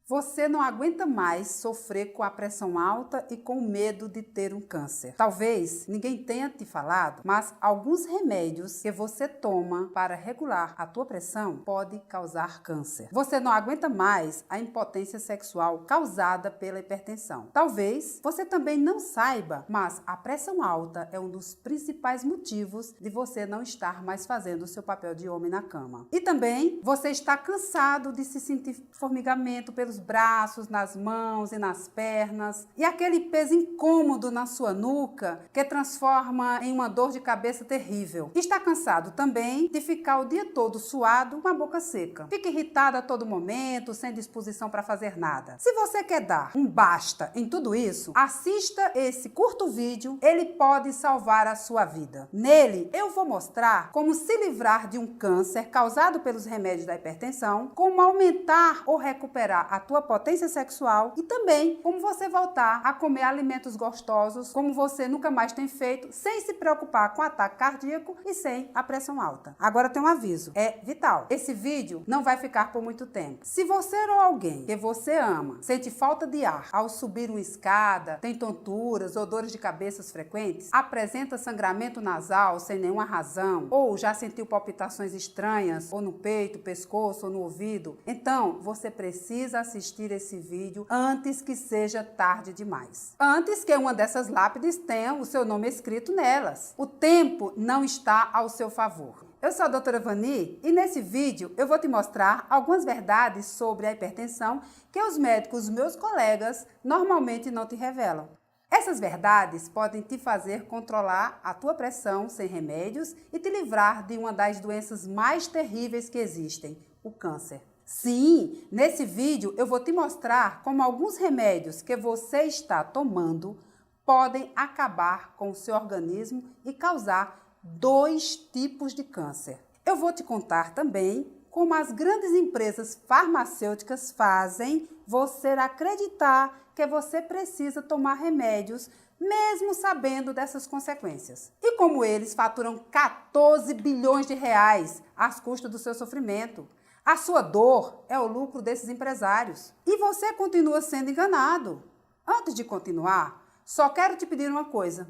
Você não aguenta mais sofrer com a pressão alta e com o medo de ter um câncer. Talvez ninguém tenha te falado, mas alguns remédios que você toma para regular a tua pressão pode causar câncer. Você não aguenta mais a impotência sexual causada pela hipertensão. Talvez você também não saiba, mas a pressão alta é um dos principais motivos de você não estar mais fazendo o seu papel de homem na cama. E também você está cansado de se sentir formigamento pelos braços, nas mãos e nas pernas, e aquele peso incômodo na sua nuca que transforma em uma dor de cabeça terrível. Está cansado também de ficar o dia todo suado com a boca seca. Fica irritado a todo momento, sem disposição para fazer nada. Se você quer dar um basta em tudo isso, assista esse curto vídeo, ele pode salvar a sua vida. Nele, eu vou mostrar como se livrar de um câncer causado pelos remédios da hipertensão, como aumentar ou recuperar a tua potência sexual e também como você voltar a comer alimentos gostosos como você nunca mais tem feito, sem se preocupar com ataque cardíaco e sem a pressão alta. Agora tem um aviso, é vital. Esse vídeo não vai ficar por muito tempo. Se você ou alguém que você ama sente falta de ar ao subir uma escada, tem tonturas ou dores de cabeça frequentes, apresenta sangramento nasal sem nenhuma razão, ou já sentiu palpitações estranhas ou no peito, pescoço ou no ouvido, então você precisa assistir esse vídeo antes que seja tarde demais. Antes que uma dessas lápides tenha o seu nome escrito nelas. O tempo não está ao seu favor. Eu sou a doutora Vani e nesse vídeo eu vou te mostrar algumas verdades sobre a hipertensão que os médicos, meus colegas, normalmente não te revelam. Essas verdades podem te fazer controlar a tua pressão sem remédios e te livrar de uma das doenças mais terríveis que existem, o câncer. Sim, nesse vídeo eu vou te mostrar como alguns remédios que você está tomando podem acabar com o seu organismo e causar 2 tipos de câncer. Eu vou te contar também como as grandes empresas farmacêuticas fazem você acreditar que você precisa tomar remédios mesmo sabendo dessas consequências. E como eles faturam 14 bilhões de reais às custas do seu sofrimento. A sua dor é o lucro desses empresários. E você continua sendo enganado. Antes de continuar, só quero te pedir uma coisa.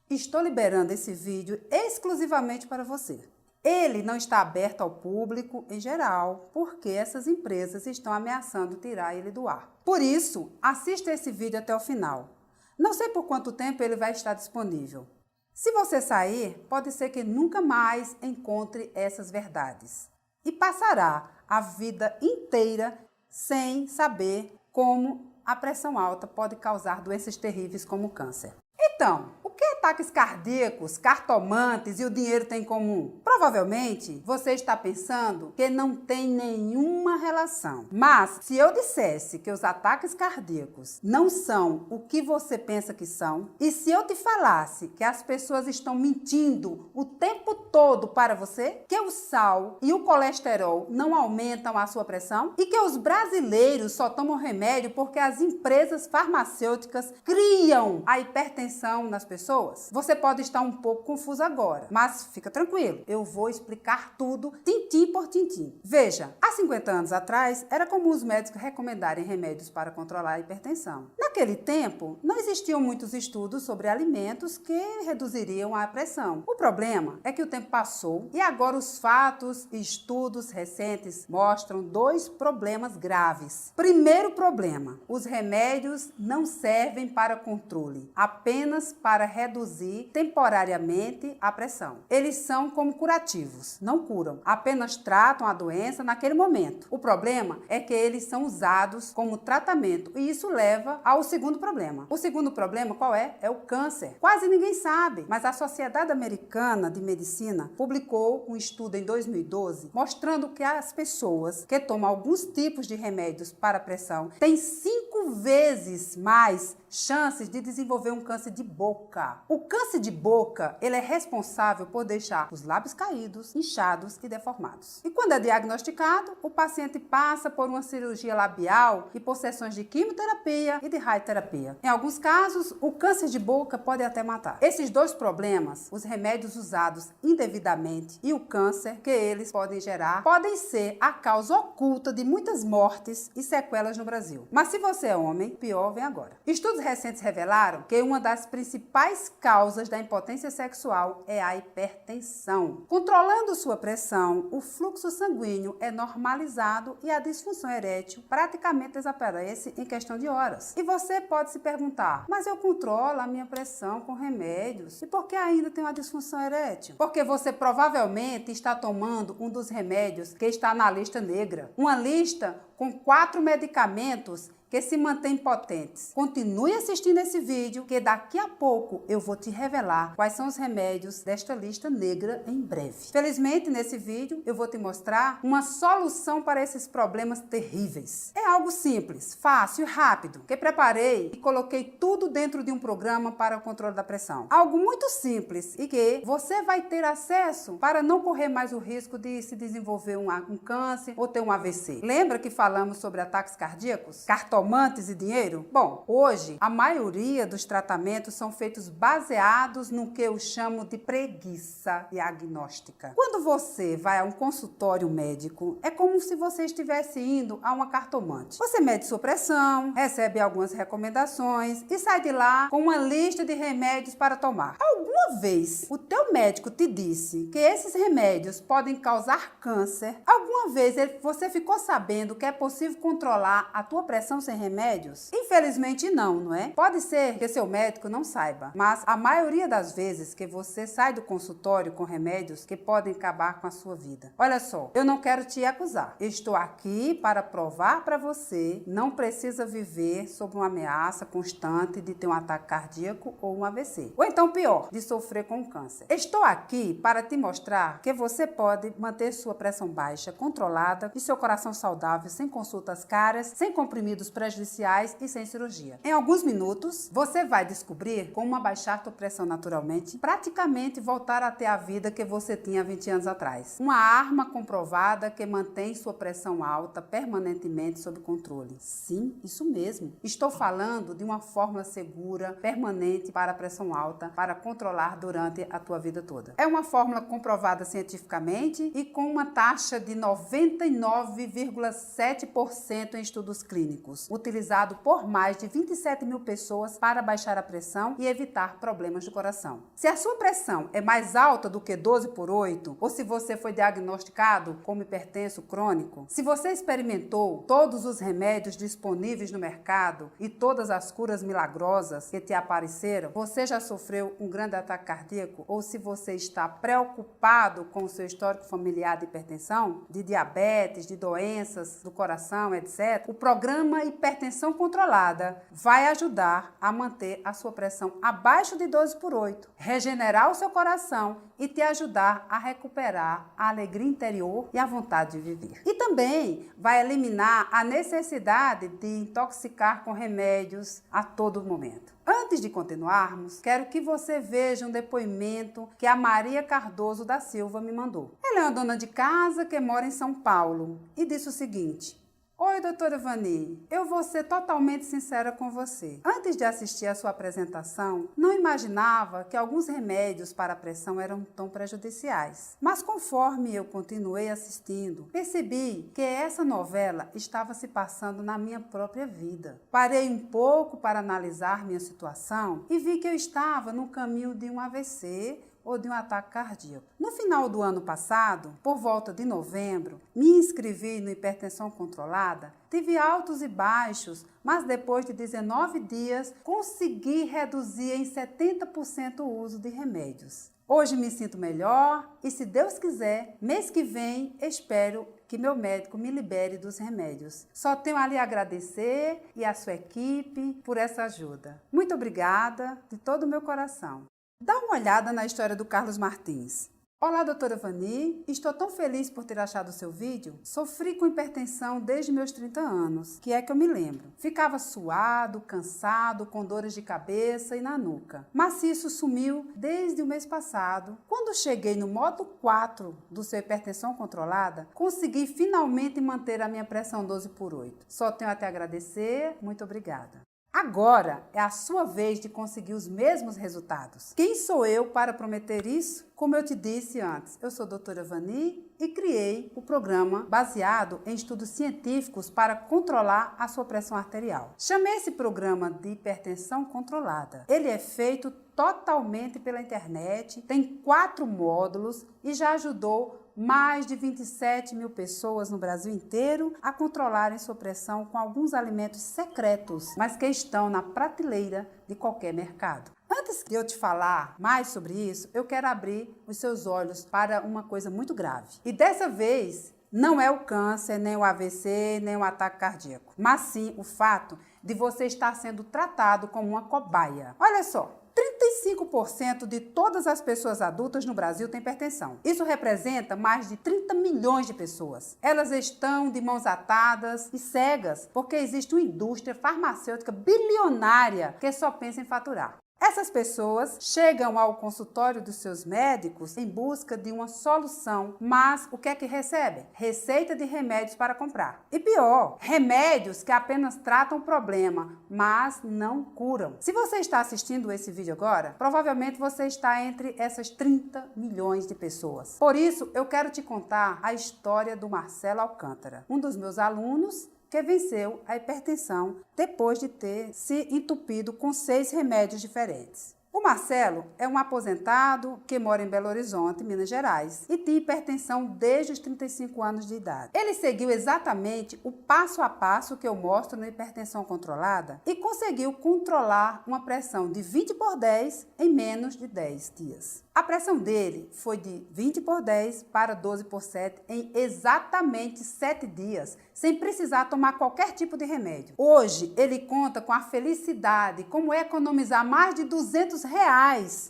Estou liberando esse vídeo exclusivamente para você. Ele não está aberto ao público em geral, porque essas empresas estão ameaçando tirar ele do ar. Por isso, assista esse vídeo até o final. Não sei por quanto tempo ele vai estar disponível. Se você sair, pode ser que nunca mais encontre essas verdades. E passará a vida inteira sem saber como a pressão alta pode causar doenças terríveis como o câncer. Então, o que ataques cardíacos, cartomantes e o dinheiro têm em comum? Provavelmente você está pensando que não tem nenhuma relação. Mas se eu dissesse que os ataques cardíacos não são o que você pensa que são, e se eu te falasse que as pessoas estão mentindo o tempo todo para você, que o sal e o colesterol não aumentam a sua pressão e que os brasileiros só tomam remédio porque as empresas farmacêuticas criam a hipertensão nas pessoas, você pode estar um pouco confuso agora, mas fica tranquilo, eu vou explicar tudo, tintim por tintim. Veja, há 50 anos atrás, era comum os médicos recomendarem remédios para controlar a hipertensão. Naquele tempo, não existiam muitos estudos sobre alimentos que reduziriam a pressão. O problema é que o tempo passou e agora os fatos e estudos recentes mostram 2 problemas graves. Primeiro problema, os remédios não servem para controle, apenas para reduzir temporariamente a pressão. Eles são como curativos, não curam, apenas tratam a doença naquele momento. O problema é que eles são usados como tratamento e isso leva ao segundo problema. O segundo problema qual é? É o câncer. Quase ninguém sabe, mas a Sociedade Americana de Medicina publicou um estudo em 2012 mostrando que as pessoas que tomam alguns tipos de remédios para a pressão têm 5 vezes mais chances de desenvolver um câncer de boca. diagnosticar. O câncer de boca, ele é responsável por deixar os lábios caídos, inchados e deformados. E quando é diagnosticado, o paciente passa por uma cirurgia labial e por sessões de quimioterapia e de radioterapia. Em alguns casos, o câncer de boca pode até matar. Esses dois problemas, os remédios usados indevidamente e o câncer que eles podem gerar, podem ser a causa oculta de muitas mortes e sequelas no Brasil. Mas se você é homem, pior vem agora. Estudos recentes revelaram que uma das principais causas da impotência sexual é a hipertensão. Controlando sua pressão, o fluxo sanguíneo é normalizado e a disfunção erétil praticamente desaparece em questão de horas. E você pode se perguntar, mas eu controlo a minha pressão com remédios, e por que ainda tem uma disfunção erétil? Porque você provavelmente está tomando um dos remédios que está na lista negra. Uma lista com 4 medicamentos que se mantêm potentes. Continue assistindo esse vídeo, que daqui a pouco eu vou te revelar quais são os remédios desta lista negra em breve. Felizmente, nesse vídeo, eu vou te mostrar uma solução para esses problemas terríveis. É algo simples, fácil e rápido, que preparei e coloquei tudo dentro de um programa para o controle da pressão. Algo muito simples e que você vai ter acesso para não correr mais o risco de se desenvolver um câncer ou ter um AVC. Lembra que falamos sobre ataques cardíacos? Cartomantes e dinheiro? Bom, hoje a maioria dos tratamentos são feitos baseados no que eu chamo de preguiça diagnóstica. Quando você vai a um consultório médico, é como se você estivesse indo a uma cartomante. Você mede sua pressão, recebe algumas recomendações e sai de lá com uma lista de remédios para tomar. Alguma vez o teu médico te disse que esses remédios podem causar câncer? Alguma vez você ficou sabendo que é possível controlar a tua pressão sem remédios? Infelizmente não é? Pode ser que seu médico não saiba, mas a maioria das vezes que você sai do consultório com remédios que podem acabar com a sua vida. Olha só, eu não quero te acusar. Eu estou aqui para provar para você, não precisa viver sob uma ameaça constante de ter um ataque cardíaco ou um AVC. Ou então pior, de sofrer com câncer. Estou aqui para te mostrar que você pode manter sua pressão baixa, controlada e seu coração saudável, sem consultas caras, sem comprimidos prejudiciais e sem cirurgia. Em alguns minutos, você vai descobrir como abaixar sua pressão naturalmente, praticamente voltar a ter a vida que você tinha 20 anos atrás. Uma arma comprovada que mantém sua pressão alta permanentemente sob controle. Sim, isso mesmo. Estou falando de uma fórmula segura, permanente para a pressão alta, para controlar durante a tua vida toda. É uma fórmula comprovada cientificamente e com uma taxa de 99,7% em estudos clínicos, utilizado por mais de 27 mil pessoas para baixar a pressão e evitar problemas do coração. Se a sua pressão é mais alta do que 12/8, ou se você foi diagnosticado como hipertenso crônico, se você experimentou todos os remédios disponíveis no mercado e todas as curas milagrosas que te apareceram, você já sofreu um grande ataque cardíaco, ou se você está preocupado com o seu histórico familiar de hipertensão, de diabetes, de doenças do coração, etc., o programa Hipertensão Controlada vai ajudar a manter a sua pressão abaixo de 12/8, regenerar o seu coração e te ajudar a recuperar a alegria interior e a vontade de viver. E também vai eliminar a necessidade de intoxicar com remédios a todo momento. Antes de continuarmos, quero que você veja um depoimento que a Maria Cardoso da Silva me mandou. Ela é uma dona de casa que mora em São Paulo e disse o seguinte: Oi, doutora Vani, eu vou ser totalmente sincera com você. Antes de assistir a sua apresentação, não imaginava que alguns remédios para a pressão eram tão prejudiciais. Mas conforme eu continuei assistindo, percebi que essa novela estava se passando na minha própria vida. Parei um pouco para analisar minha situação e vi que eu estava no caminho de um AVC ou de um ataque cardíaco. No final do ano passado, por volta de novembro, me inscrevi no Hipertensão Controlada, tive altos e baixos, mas depois de 19 dias, consegui reduzir em 70% o uso de remédios. Hoje me sinto melhor e, se Deus quiser, mês que vem, espero que meu médico me libere dos remédios. Só tenho a lhe agradecer e a sua equipe por essa ajuda. Muito obrigada de todo o meu coração. Dá uma olhada na história do Carlos Martins. Olá, doutora Vani. Estou tão feliz por ter achado o seu vídeo. Sofri com hipertensão desde meus 30 anos, que é que eu me lembro. Ficava suado, cansado, com dores de cabeça e na nuca. Mas isso sumiu desde o mês passado. Quando cheguei no modo 4 do seu hipertensão controlada, consegui finalmente manter a minha pressão 12/8. Só tenho a te agradecer. Muito obrigada. Agora é a sua vez de conseguir os mesmos resultados. Quem sou eu para prometer isso? Como eu te disse antes, eu sou a doutora Vani e criei o programa baseado em estudos científicos para controlar a sua pressão arterial. Chamei esse programa de hipertensão controlada. Ele é feito totalmente pela internet, tem 4 módulos e já ajudou mais de 27 mil pessoas no Brasil inteiro a controlarem sua pressão com alguns alimentos secretos, mas que estão na prateleira de qualquer mercado. Antes de eu te falar mais sobre isso, eu quero abrir os seus olhos para uma coisa muito grave. E dessa vez, não é o câncer, nem o AVC, nem o ataque cardíaco, mas sim o fato de você estar sendo tratado como uma cobaia. Olha só. 35% de todas as pessoas adultas no Brasil têm hipertensão. Isso representa mais de 30 milhões de pessoas. Elas estão de mãos atadas e cegas porque existe uma indústria farmacêutica bilionária que só pensa em faturar. Essas pessoas chegam ao consultório dos seus médicos em busca de uma solução, mas o que é que recebem? Receita de remédios para comprar. E pior, remédios que apenas tratam o problema, mas não curam. Se você está assistindo esse vídeo agora, provavelmente você está entre essas 30 milhões de pessoas. Por isso, eu quero te contar a história do Marcelo Alcântara, um dos meus alunos que venceu a hipertensão depois de ter se entupido com 6 remédios diferentes. O Marcelo é um aposentado que mora em Belo Horizonte, Minas Gerais, e tem hipertensão desde os 35 anos de idade. Ele seguiu exatamente o passo a passo que eu mostro na hipertensão controlada e conseguiu controlar uma pressão de 20/10 em menos de 10 dias. A pressão dele foi de 20/10 para 12/7 em exatamente 7 dias, sem precisar tomar qualquer tipo de remédio. Hoje, ele conta com a felicidade, como economizar mais de R$200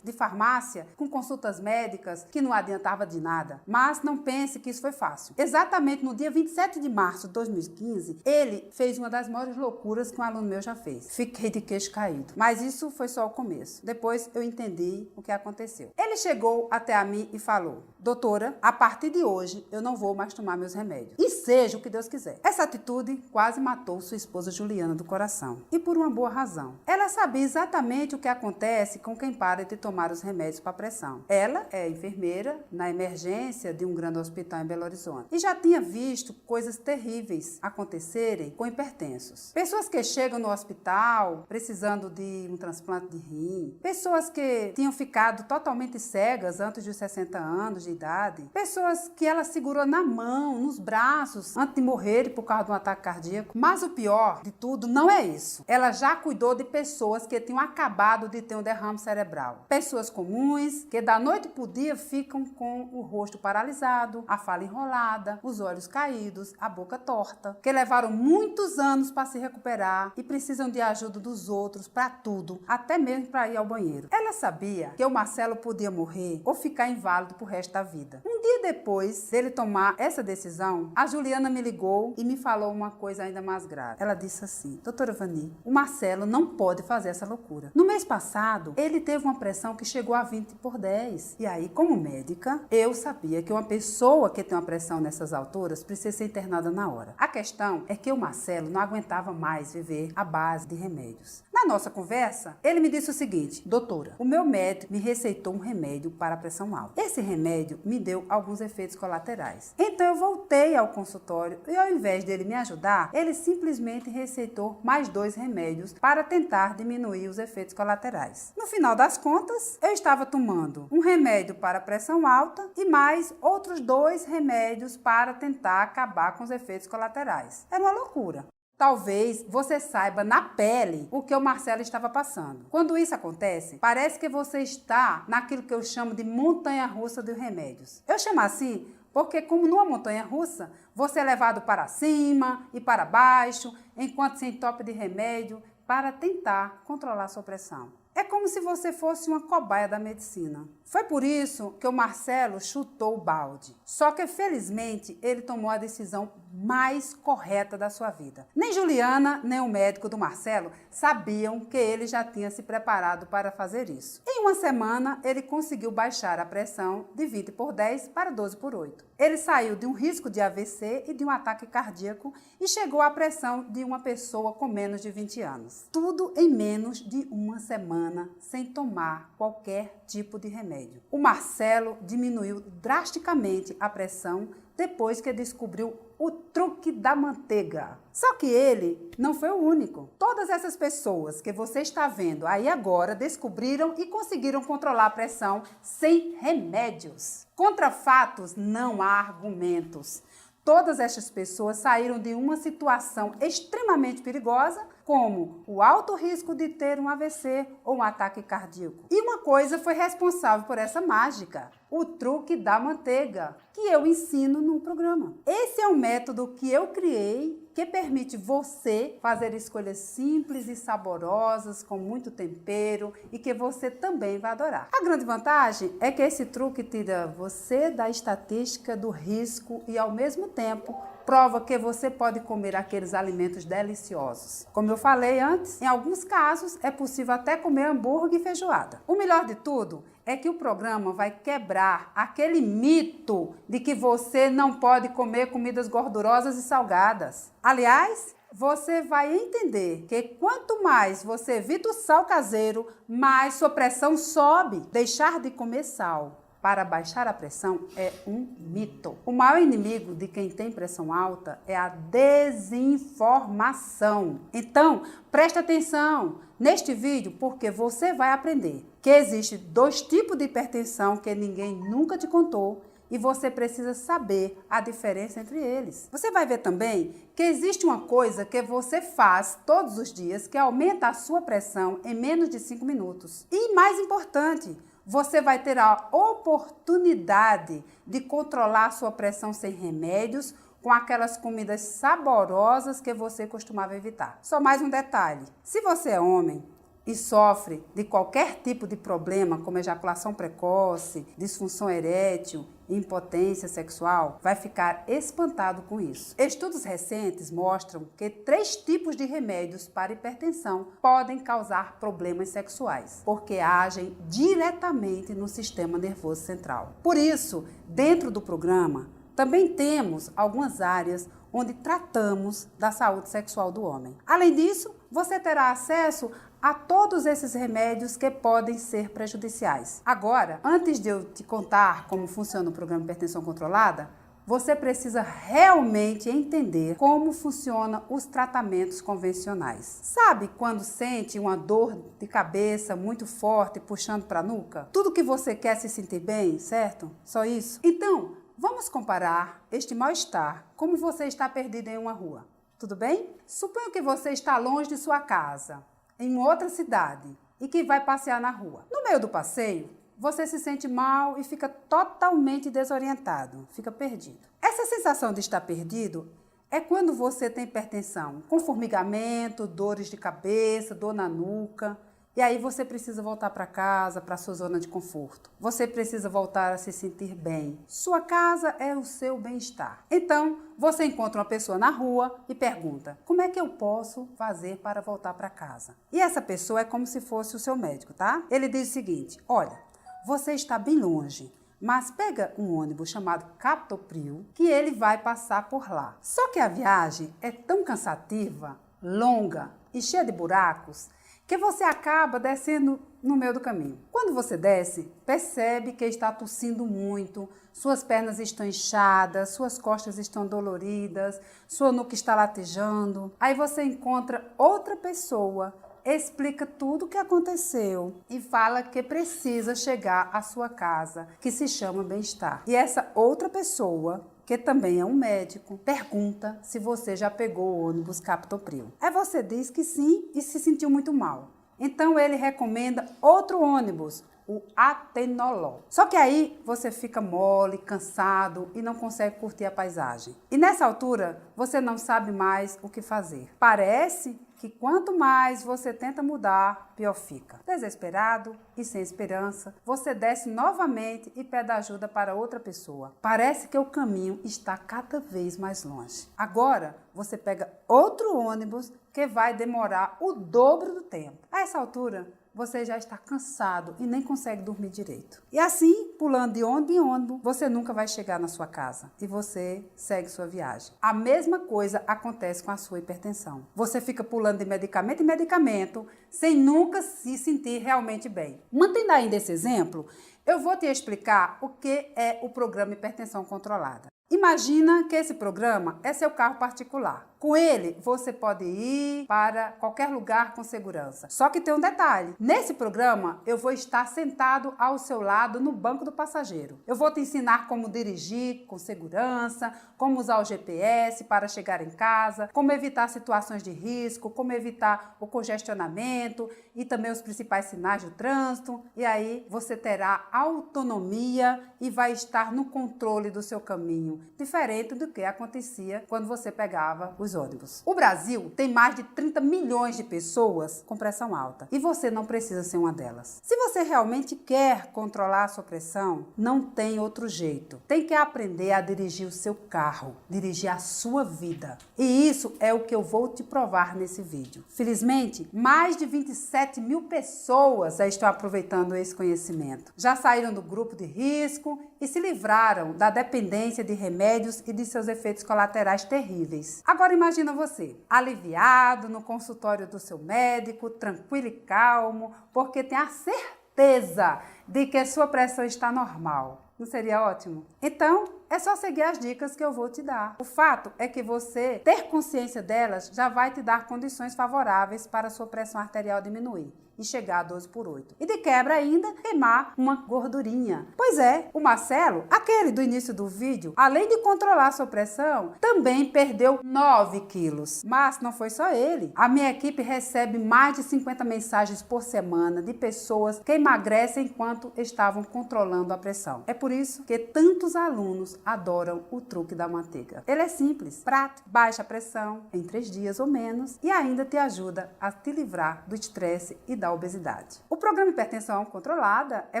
de farmácia com consultas médicas que não adiantava de nada. Mas não pense que isso foi fácil. Exatamente no dia 27 de março de 2015, ele fez uma das maiores loucuras que um aluno meu já fez. Fiquei de queixo caído. Mas isso foi só o começo. Depois eu entendi o que aconteceu. Ele chegou até a mim e falou: doutora, a partir de hoje eu não vou mais tomar meus remédios. E seja o que Deus quiser. Essa atitude quase matou sua esposa Juliana do coração. E por uma boa razão. Ela sabia exatamente o que acontece com quem para de tomar os remédios para pressão. Ela é enfermeira na emergência de um grande hospital em Belo Horizonte. E já tinha visto coisas terríveis acontecerem com hipertensos. Pessoas que chegam no hospital precisando de um transplante de rim. Pessoas que tinham ficado totalmente cegas antes dos 60 anos de idade. Pessoas que ela segurou na mão, nos braços, antes de morrer por causa de um ataque cardíaco. Mas o pior de tudo não é isso. Ela já cuidou de pessoas que tinham acabado de ter um derrame cerebral. Pessoas comuns que da noite pro dia ficam com o rosto paralisado, a fala enrolada, os olhos caídos, a boca torta. Que levaram muitos anos para se recuperar e precisam de ajuda dos outros para tudo, até mesmo para ir ao banheiro. Ela sabia que o Marcelo podia morrer ou ficar inválido pro resto da vida. Um dia depois dele tomar essa decisão, a Juliana me ligou e me falou uma coisa ainda mais grave. Ela disse assim: doutora Vani, o Marcelo não pode fazer essa loucura. No mês passado, ele teve uma pressão que chegou a 20/10. E aí, como médica, eu sabia que uma pessoa que tem uma pressão nessas alturas precisa ser internada na hora. A questão é que o Marcelo não aguentava mais viver à base de remédios. Na nossa conversa, ele me disse o seguinte: doutora, o meu médico me receitou um remédio para a pressão alta. Esse remédio me deu alguns efeitos colaterais. Então eu voltei ao consultório e, ao invés dele me ajudar, ele simplesmente receitou mais 2 remédios para tentar diminuir os efeitos colaterais. No final das contas, eu estava tomando um remédio para a pressão alta e mais outros 2 remédios para tentar acabar com os efeitos colaterais. Era uma loucura. Talvez você saiba na pele o que o Marcelo estava passando. Quando isso acontece, parece que você está naquilo que eu chamo de montanha-russa de remédios. Eu chamo assim porque, como numa montanha-russa, você é levado para cima e para baixo, enquanto se entope de remédio para tentar controlar sua pressão. É É como se você fosse uma cobaia da medicina. Foi por isso que o Marcelo chutou o balde. Só que, felizmente, ele tomou a decisão mais correta da sua vida. Nem Juliana, nem o médico do Marcelo sabiam que ele já tinha se preparado para fazer isso. Em uma semana, ele conseguiu baixar a pressão de 20/10 para 12/8. Ele saiu de um risco de AVC e de um ataque cardíaco e chegou à pressão de uma pessoa com menos de 20 anos. Tudo em menos de uma semana, sem tomar qualquer tipo de remédio. O Marcelo diminuiu drasticamente a pressão depois que descobriu o truque da manteiga. Só que ele não foi o único. Todas essas pessoas que você está vendo aí agora descobriram e conseguiram controlar a pressão sem remédios. Contra fatos não há argumentos. Todas estas pessoas saíram de uma situação extremamente perigosa, como o alto risco de ter um AVC ou um ataque cardíaco. E uma coisa foi responsável por essa mágica: o truque da manteiga, que eu ensino no programa. Esse é um método que eu criei que permite você fazer escolhas simples e saborosas, com muito tempero e que você também vai adorar. A grande vantagem é que esse truque tira você da estatística do risco e, ao mesmo tempo, prova que você pode comer aqueles alimentos deliciosos. Como eu falei antes, em alguns casos é possível até comer hambúrguer e feijoada. O melhor de tudo é que o programa vai quebrar aquele mito de que você não pode comer comidas gordurosas e salgadas. Aliás, você vai entender que quanto mais você evita o sal caseiro, mais sua pressão sobe. Deixar de comer sal para baixar a pressão é um mito. O maior inimigo de quem tem pressão alta é a desinformação. Então, preste atenção neste vídeo, porque você vai aprender que existe 2 tipos de hipertensão que ninguém nunca te contou e você precisa saber a diferença entre eles. Você vai ver também que existe uma coisa que você faz todos os dias que aumenta a sua pressão em menos de 5 minutos. E mais importante, você vai ter a oportunidade de controlar a sua pressão sem remédios, com aquelas comidas saborosas que você costumava evitar. Só mais um detalhe: se você é homem e sofre de qualquer tipo de problema, como ejaculação precoce, disfunção erétil, impotência sexual, vai ficar espantado com isso. Estudos recentes mostram que 3 tipos de remédios para hipertensão podem causar problemas sexuais, porque agem diretamente no sistema nervoso central. Por isso, dentro do programa, também temos algumas áreas onde tratamos da saúde sexual do homem. Além disso, você terá acesso a todos esses remédios que podem ser prejudiciais. Agora, antes de eu te contar como funciona o programa Hipertensão Controlada, você precisa realmente entender como funcionam os tratamentos convencionais. Sabe quando sente uma dor de cabeça muito forte puxando para a nuca? Tudo que você quer se sentir bem, certo? Só isso? Então, vamos comparar este mal-estar como você está perdido em uma rua. Tudo bem? Suponha que você está longe de sua casa, em outra cidade, e que vai passear na rua. No meio do passeio, você se sente mal e fica totalmente desorientado, fica perdido. Essa sensação de estar perdido é quando você tem hipertensão, com formigamento, dores de cabeça, dor na nuca. E aí você precisa voltar para casa, para sua zona de conforto. Você precisa voltar a se sentir bem. Sua casa é o seu bem-estar. Então, você encontra uma pessoa na rua e pergunta: como é que eu posso fazer para voltar para casa? E essa pessoa é como se fosse o seu médico, tá? Ele diz o seguinte: olha, você está bem longe, mas pega um ônibus chamado Captopril que ele vai passar por lá. Só que a viagem é tão cansativa, longa e cheia de buracos que você acaba descendo no meio do caminho. Quando você desce, percebe que está tossindo muito, suas pernas estão inchadas, suas costas estão doloridas, sua nuca está latejando. Aí você encontra outra pessoa, explica tudo o que aconteceu e fala que precisa chegar à sua casa, que se chama Bem-Estar. E essa outra pessoa, que também é um médico, pergunta se você já pegou o ônibus Captopril. Aí você diz que sim e se sentiu muito mal. Então ele recomenda outro ônibus, o atenolol. Só que aí você fica mole, cansado e não consegue curtir a paisagem. E nessa altura, você não sabe mais o que fazer. Parece que quanto mais você tenta mudar, pior fica. Desesperado e sem esperança, você desce novamente e pede ajuda para outra pessoa. Parece que o caminho está cada vez mais longe. Agora, você pega outro ônibus que vai demorar o dobro do tempo. A essa altura, você já está cansado e nem consegue dormir direito. E assim, pulando de ônibus em ônibus, você nunca vai chegar na sua casa e você segue sua viagem. A mesma coisa acontece com a sua hipertensão. Você fica pulando de medicamento em medicamento sem nunca se sentir realmente bem. Mantendo ainda esse exemplo, eu vou te explicar o que é o programa Hipertensão Controlada. Imagina que esse programa é seu carro particular. Com ele, você pode ir para qualquer lugar com segurança. Só que tem um detalhe. Nesse programa, eu vou estar sentado ao seu lado no banco do passageiro. Eu vou te ensinar como dirigir com segurança, como usar o GPS para chegar em casa, como evitar situações de risco, como evitar o congestionamento e também os principais sinais do trânsito. E aí, você terá autonomia e vai estar no controle do seu caminho, diferente do que acontecia quando você pegava os ônibus. O Brasil tem mais de 30 milhões de pessoas com pressão alta e você não precisa ser uma delas. Se você realmente quer controlar a sua pressão, não tem outro jeito. Tem que aprender a dirigir o seu carro, dirigir a sua vida. E isso é o que eu vou te provar nesse vídeo. Felizmente, mais de 27 mil pessoas já estão aproveitando esse conhecimento. Já saíram do grupo de risco e se livraram da dependência de remédios e de seus efeitos colaterais terríveis. Agora imagina você, aliviado no consultório do seu médico, tranquilo e calmo, porque tem a certeza de que a sua pressão está normal. Não seria ótimo? Então, é só seguir as dicas que eu vou te dar. O fato é que você ter consciência delas já vai te dar condições favoráveis para a sua pressão arterial diminuir e chegar a 12/8. E de quebra ainda, queimar uma gordurinha. Pois é, o Marcelo, aquele do início do vídeo, além de controlar a sua pressão, também perdeu 9 quilos. Mas não foi só ele. A minha equipe recebe mais de 50 mensagens por semana de pessoas que emagrecem enquanto estavam controlando a pressão. É por isso que tantos alunos adoram o truque da manteiga. Ele é simples, prático, baixa a pressão em 3 dias ou menos e ainda te ajuda a te livrar do estresse e da obesidade. O programa Hipertensão Controlada é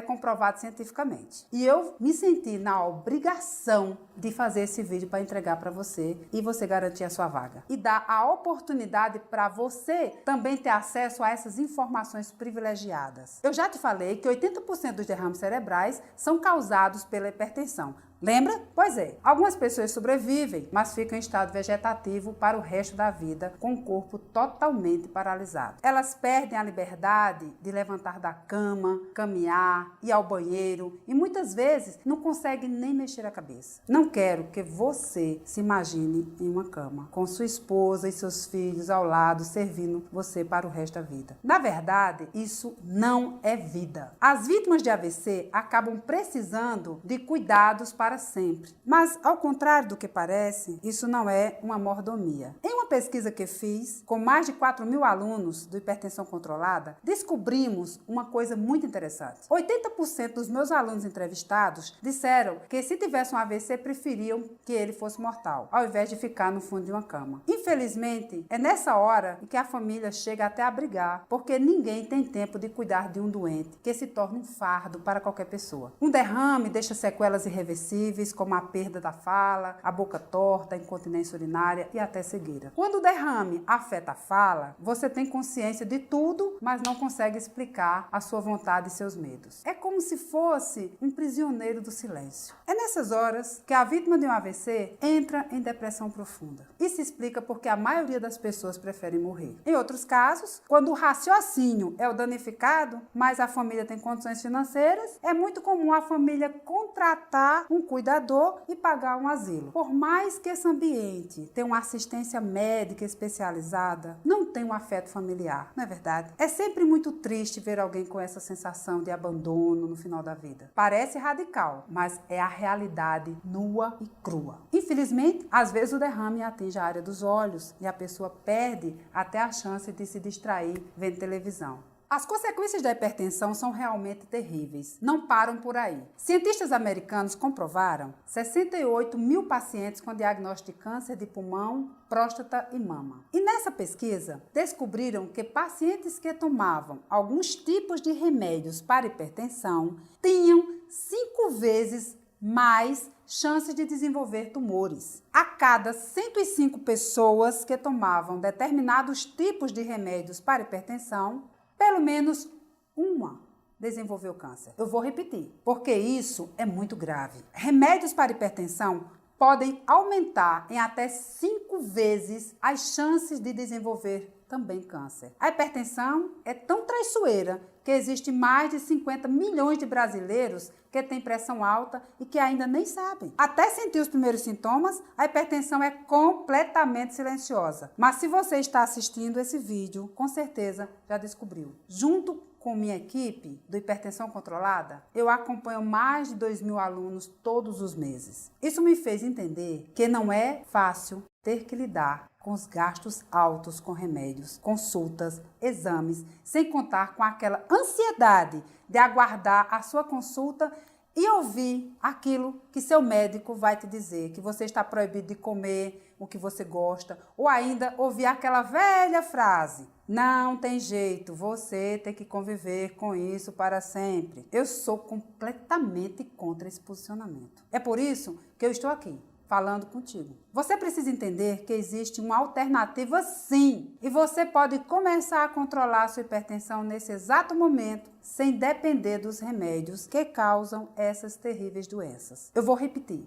comprovado cientificamente. E eu me senti na obrigação de fazer esse vídeo para entregar para você e você garantir a sua vaga. E dar a oportunidade para você também ter acesso a essas informações privilegiadas. Eu já te falei que 80% dos derrames cerebrais são causados pela hipertensão. Lembra? Pois é. Algumas pessoas sobrevivem, mas ficam em estado vegetativo para o resto da vida, com o corpo totalmente paralisado. Elas perdem a liberdade de levantar da cama, caminhar, ir ao banheiro e muitas vezes não conseguem nem mexer a cabeça. Não quero que você se imagine em uma cama, com sua esposa e seus filhos ao lado, servindo você para o resto da vida. Na verdade, isso não é vida. As vítimas de AVC acabam precisando de cuidados para sempre. Mas, ao contrário do que parece, isso não é uma mordomia. Em uma pesquisa que fiz com mais de 4 mil alunos do Hipertensão Controlada, descobrimos uma coisa muito interessante. 80% dos meus alunos entrevistados disseram que se tivesse um AVC, preferiam que ele fosse mortal, ao invés de ficar no fundo de uma cama. Infelizmente, é nessa hora que a família chega até a brigar, porque ninguém tem tempo de cuidar de um doente, que se torna um fardo para qualquer pessoa. Um derrame deixa sequelas irreversíveis, como a perda da fala, a boca torta, a incontinência urinária e até cegueira. Quando o derrame afeta a fala, você tem consciência de tudo, mas não consegue explicar a sua vontade e seus medos. É como se fosse um prisioneiro do silêncio. É nessas horas que a vítima de um AVC entra em depressão profunda. Isso explica porque a maioria das pessoas preferem morrer. Em outros casos, quando o raciocínio é o danificado, mas a família tem condições financeiras, é muito comum a família contratar um cuidador e pagar um asilo. Por mais que esse ambiente tenha uma assistência médica especializada, não tem um afeto familiar, não é verdade? É sempre muito triste ver alguém com essa sensação de abandono no final da vida. Parece radical, mas é a realidade nua e crua. Infelizmente, às vezes o derrame atinge a área dos olhos e a pessoa perde até a chance de se distrair vendo televisão. As consequências da hipertensão são realmente terríveis. Não param por aí. Cientistas americanos comprovaram 68 mil pacientes com diagnóstico de câncer de pulmão, próstata e mama. E nessa pesquisa, descobriram que pacientes que tomavam alguns tipos de remédios para hipertensão tinham 5 vezes mais chances de desenvolver tumores. A cada 105 pessoas que tomavam determinados tipos de remédios para hipertensão, pelo menos uma desenvolveu câncer. Eu vou repetir, porque isso é muito grave. Remédios para hipertensão podem aumentar em até 5 vezes as chances de desenvolver também câncer. A hipertensão é tão traiçoeira que existe mais de 50 milhões de brasileiros que têm pressão alta e que ainda nem sabem. Até sentir os primeiros sintomas, a hipertensão é completamente silenciosa. Mas se você está assistindo esse vídeo, com certeza já descobriu. Junto com minha equipe do Hipertensão Controlada, eu acompanho mais de 2.000 alunos todos os meses. Isso me fez entender que não é fácil ter que lidar com os gastos altos com remédios, consultas, exames, sem contar com aquela ansiedade de aguardar a sua consulta e ouvir aquilo que seu médico vai te dizer, que você está proibido de comer o que você gosta, ou ainda ouvir aquela velha frase: não tem jeito, você tem que conviver com isso para sempre. Eu sou completamente contra esse posicionamento. É por isso que eu estou aqui, falando contigo. Você precisa entender que existe uma alternativa sim, e você pode começar a controlar a sua hipertensão nesse exato momento, sem depender dos remédios que causam essas terríveis doenças. Eu vou repetir.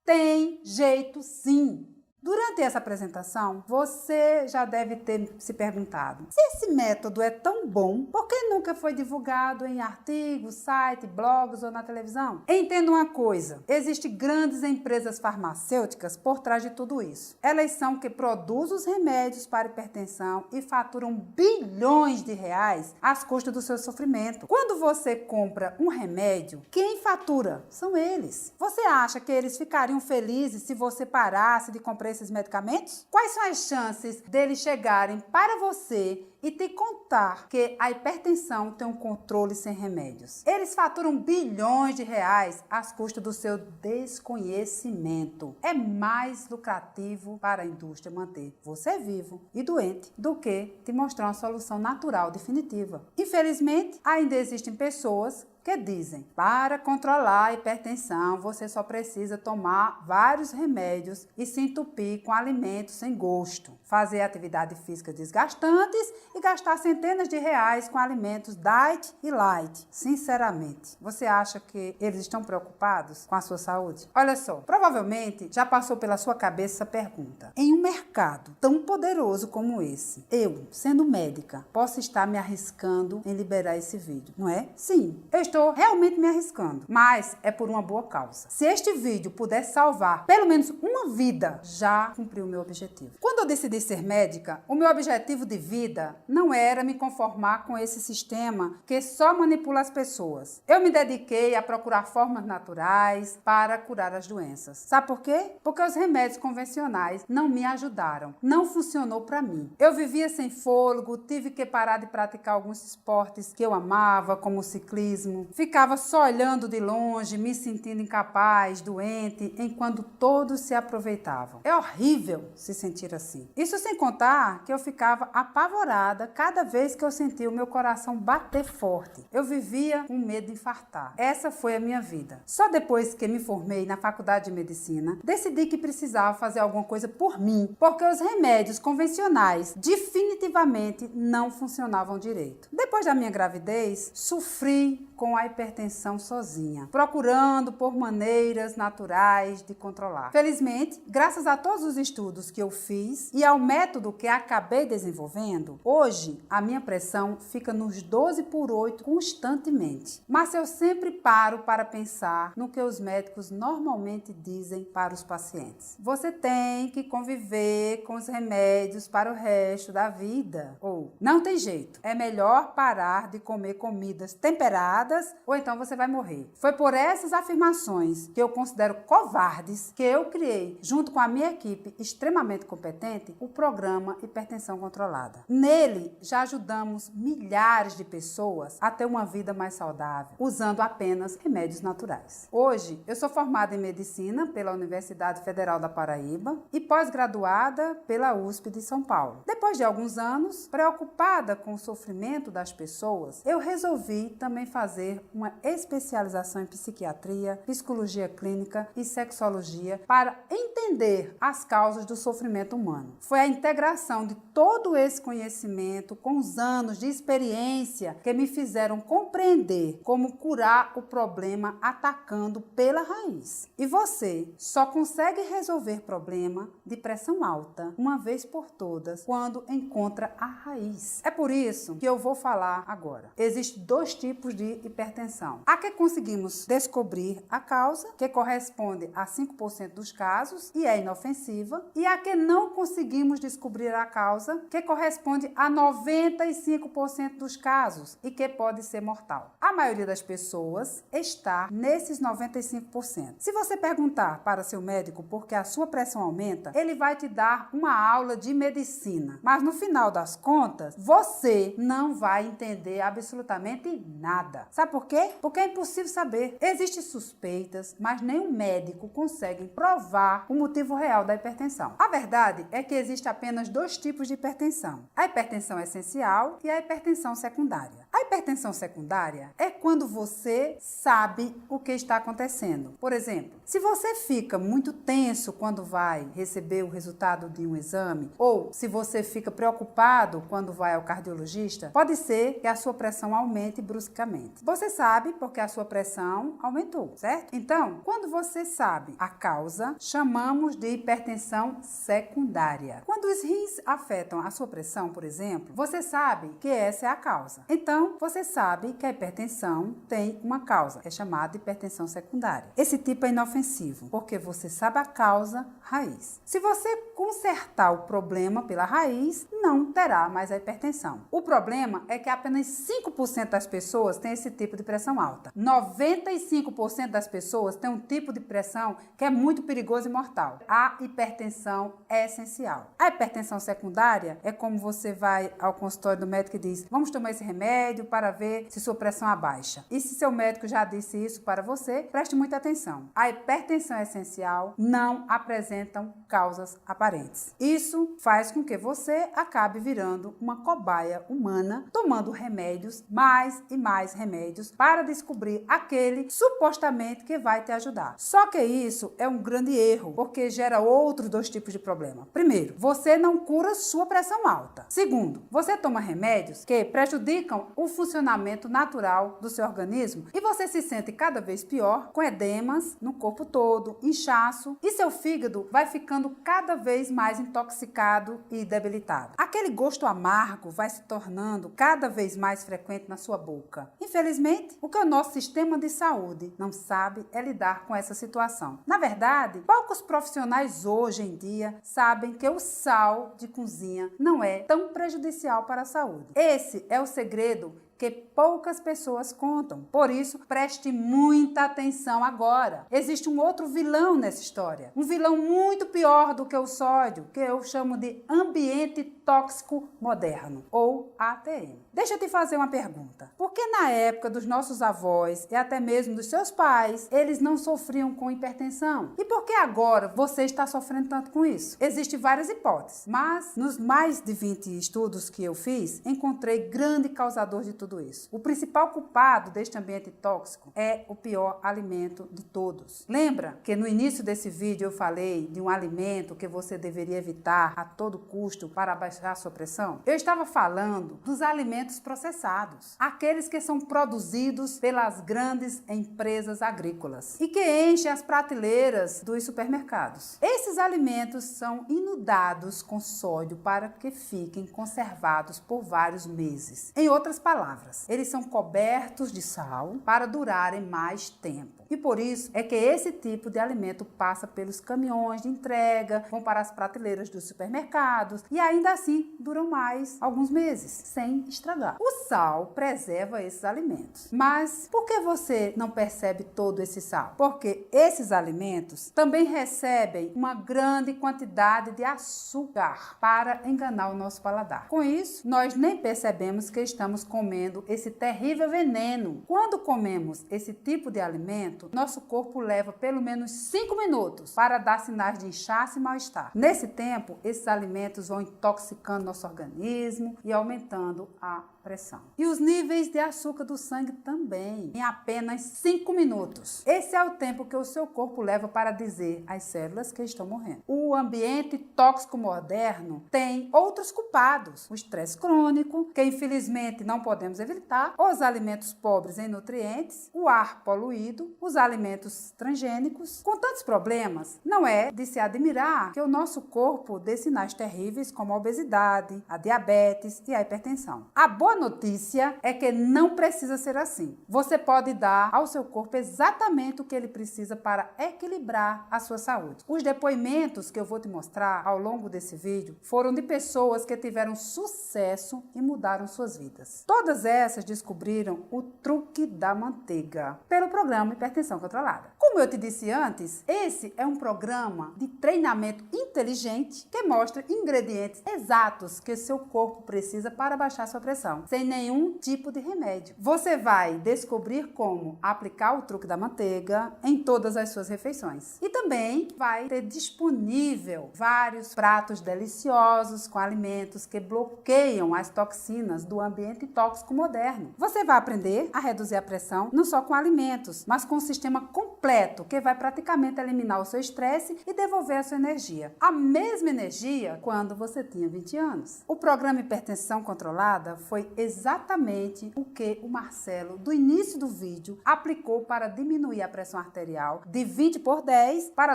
Tem jeito sim! Durante essa apresentação, você já deve ter se perguntado: se esse método é tão bom, por que nunca foi divulgado em artigos, sites, blogs ou na televisão? Entenda uma coisa: existem grandes empresas farmacêuticas por trás de tudo isso. Elas são que produzem os remédios para hipertensão e faturam bilhões de reais às custas do seu sofrimento. Quando você compra um remédio, quem fatura? São eles. Você acha que eles ficariam felizes se você parasse de comprar esses medicamentos? Quais são as chances deles chegarem para você e te contar que a hipertensão tem um controle sem remédios? Eles faturam bilhões de reais às custas do seu desconhecimento. É mais lucrativo para a indústria manter você vivo e doente do que te mostrar uma solução natural definitiva. Infelizmente, ainda existem pessoas que dizem: para controlar a hipertensão, você só precisa tomar vários remédios e se entupir com alimentos sem gosto, fazer atividades físicas desgastantes e gastar centenas de reais com alimentos diet e light. Sinceramente, você acha que eles estão preocupados com a sua saúde? Olha só, provavelmente já passou pela sua cabeça essa pergunta: em um mercado tão poderoso como esse, eu, sendo médica, posso estar me arriscando em liberar esse vídeo, não é? Sim, eu estou realmente me arriscando, mas é por uma boa causa. Se este vídeo puder salvar pelo menos uma vida, já cumpriu o meu objetivo. Quando eu decidi ser médica, o meu objetivo de vida não era me conformar com esse sistema que só manipula as pessoas. Eu me dediquei a procurar formas naturais para curar as doenças. Sabe por quê? Porque os remédios convencionais não me ajudaram. Não funcionou para mim. Eu vivia sem fôlego, tive que parar de praticar alguns esportes que eu amava, como o ciclismo. Ficava só olhando de longe, me sentindo incapaz, doente, enquanto todos se aproveitavam. É horrível se sentir assim. Isso sem contar que eu ficava apavorada cada vez que eu sentia o meu coração bater forte. Eu vivia com medo de infartar. Essa foi a minha vida. Só depois que me formei na faculdade de medicina, decidi que precisava fazer alguma coisa por mim, porque os remédios convencionais definitivamente não funcionavam direito. Depois da minha gravidez, sofri com a hipertensão sozinha, procurando por maneiras naturais de controlar. Felizmente, graças a todos os estudos que eu fiz e ao método que acabei desenvolvendo, hoje a minha pressão fica nos 12/8 constantemente. Mas eu sempre paro para pensar no que os médicos normalmente dizem para os pacientes: você tem que conviver com os remédios para o resto da vida. vida, ou não tem jeito, é melhor parar de comer comidas temperadas ou então você vai morrer. Foi por essas afirmações que eu considero covardes que eu criei, junto com a minha equipe extremamente competente, o programa Hipertensão Controlada. Nele, já ajudamos milhares de pessoas a ter uma vida mais saudável, usando apenas remédios naturais. Hoje, eu sou formada em Medicina pela Universidade Federal da Paraíba e pós-graduada pela USP de São Paulo. Depois de alguns anos, preocupada com o sofrimento das pessoas, eu resolvi também fazer uma especialização em psiquiatria, psicologia clínica e sexologia para entender as causas do sofrimento humano. Foi a integração de todo esse conhecimento com os anos de experiência que me fizeram compreender como curar o problema atacando pela raiz. E você só consegue resolver problema de pressão alta uma vez por todas quando encontra a raiz. É por isso que eu vou falar agora. Existem dois tipos de hipertensão. A que conseguimos descobrir a causa, que corresponde a 5% dos casos e é inofensiva, e a que não conseguimos descobrir a causa, que corresponde a 95% dos casos e que pode ser mortal. A maioria das pessoas está nesses 95%. Se você perguntar para seu médico por que a sua pressão aumenta, ele vai te dar uma aula de medicina. Mas no final das contas, você não vai entender absolutamente nada. Sabe por quê? Porque é impossível saber. Existem suspeitas, mas nenhum médico consegue provar o motivo real da hipertensão. A verdade é que existe apenas dois tipos de hipertensão: a hipertensão essencial e a hipertensão secundária. A hipertensão secundária é quando você sabe o que está acontecendo. Por exemplo, se você fica muito tenso quando vai receber o resultado de um exame, ou se você fica preocupado quando vai ao cardiologista, pode ser que a sua pressão aumente bruscamente. Você sabe porque a sua pressão aumentou, certo? Então, quando você sabe a causa, chamamos de hipertensão secundária. Quando os rins afetam a sua pressão, por exemplo, você sabe que essa é a causa. Então, você sabe que a hipertensão tem uma causa, é chamada de hipertensão secundária. Esse tipo é inofensivo, porque você sabe a causa raiz. Se você consertar o problema pela raiz, não terá mais a hipertensão. O problema é que apenas 5% das pessoas têm esse tipo de pressão alta. 95% das pessoas têm um tipo de pressão que é muito perigoso e mortal. A hipertensão é essencial. A hipertensão secundária é como você vai ao consultório do médico e diz: vamos tomar esse remédio para ver se sua pressão abaixa. E se seu médico já disse isso para você, preste muita atenção. A hipertensão essencial não apresentam causas aparentes. Isso faz com que você acabe virando uma cobaia humana, tomando remédios, mais e mais remédios, para descobrir aquele supostamente que vai te ajudar. Só que isso é um grande erro, porque gera outros dois tipos de problema. Primeiro, você não cura sua pressão alta. Segundo, você toma remédios que prejudicam o funcionamento natural do seu organismo e você se sente cada vez pior, com edemas no corpo todo, inchaço, e seu fígado vai ficando cada vez mais intoxicado e debilitado. Aquele gosto amargo vai se tornando cada vez mais frequente na sua boca. Infelizmente, o que o nosso sistema de saúde não sabe é lidar com essa situação. Na verdade, poucos profissionais hoje em dia sabem que o sal de cozinha não é tão prejudicial para a saúde. Esse é o segredo que poucas pessoas contam. Por isso, preste muita atenção agora. Existe um outro vilão nessa história. Um vilão muito pior do que o sódio, que eu chamo de ambiente tóxico moderno, ou ATM. Deixa eu te fazer uma pergunta. Por que na época dos nossos avós e até mesmo dos seus pais, eles não sofriam com hipertensão? E por que agora você está sofrendo tanto com isso? Existem várias hipóteses, mas nos mais de 20 estudos que eu fiz, encontrei grande causador de tudo isso. O principal culpado deste ambiente tóxico é o pior alimento de todos. Lembra que no início desse vídeo eu falei de um alimento que você deveria evitar a todo custo para abaixar a sua pressão? Eu estava falando dos alimentos processados, aqueles que são produzidos pelas grandes empresas agrícolas e que enchem as prateleiras dos supermercados. Esses alimentos são inocentes inundados com sódio para que fiquem conservados por vários meses. Em outras palavras, eles são cobertos de sal para durarem mais tempo. E por isso é que esse tipo de alimento passa pelos caminhões de entrega, vão para as prateleiras dos supermercados e ainda assim duram mais alguns meses, sem estragar. O sal preserva esses alimentos. Mas por que você não percebe todo esse sal? Porque esses alimentos também recebem uma grande quantidade de açúcar para enganar o nosso paladar. Com isso, nós nem percebemos que estamos comendo esse terrível veneno. Quando comemos esse tipo de alimento, nosso corpo leva pelo menos 5 minutos para dar sinais de inchaço e mal-estar. Nesse tempo, esses alimentos vão intoxicando nosso organismo e aumentando a pressão. E os níveis de açúcar do sangue também, em apenas 5 minutos. Esse é o tempo que o seu corpo leva para dizer às células que estão morrendo. O ambiente tóxico moderno tem outros culpados. O estresse crônico, que infelizmente não podemos evitar, os alimentos pobres em nutrientes, o ar poluído, os alimentos transgênicos. Com tantos problemas, não é de se admirar que o nosso corpo dê sinais terríveis como a obesidade, a diabetes e a hipertensão. A boa notícia é que não precisa ser assim. Você pode dar ao seu corpo exatamente o que ele precisa para equilibrar a sua saúde. Os depoimentos que eu vou te mostrar ao longo desse vídeo foram de pessoas que tiveram sucesso e mudaram suas vidas. Todas essas descobriram o truque da manteiga pelo programa Hipertensão Controlada. Como eu te disse antes, esse é um programa de treinamento inteligente que mostra ingredientes exatos que seu corpo precisa para baixar sua pressão, sem nenhum tipo de remédio. Você vai descobrir como aplicar o truque da manteiga em todas as suas refeições. E também vai ter disponível vários pratos deliciosos com alimentos que bloqueiam as toxinas do ambiente tóxico moderno. Você vai aprender a reduzir a pressão não só com alimentos, mas com um sistema completo que vai praticamente eliminar o seu estresse e devolver a sua energia. A mesma energia quando você tinha 20 anos. O programa Hipertensão Controlada foi exatamente o que o Marcelo, do início do vídeo, aplicou para diminuir a pressão arterial de 20/10 para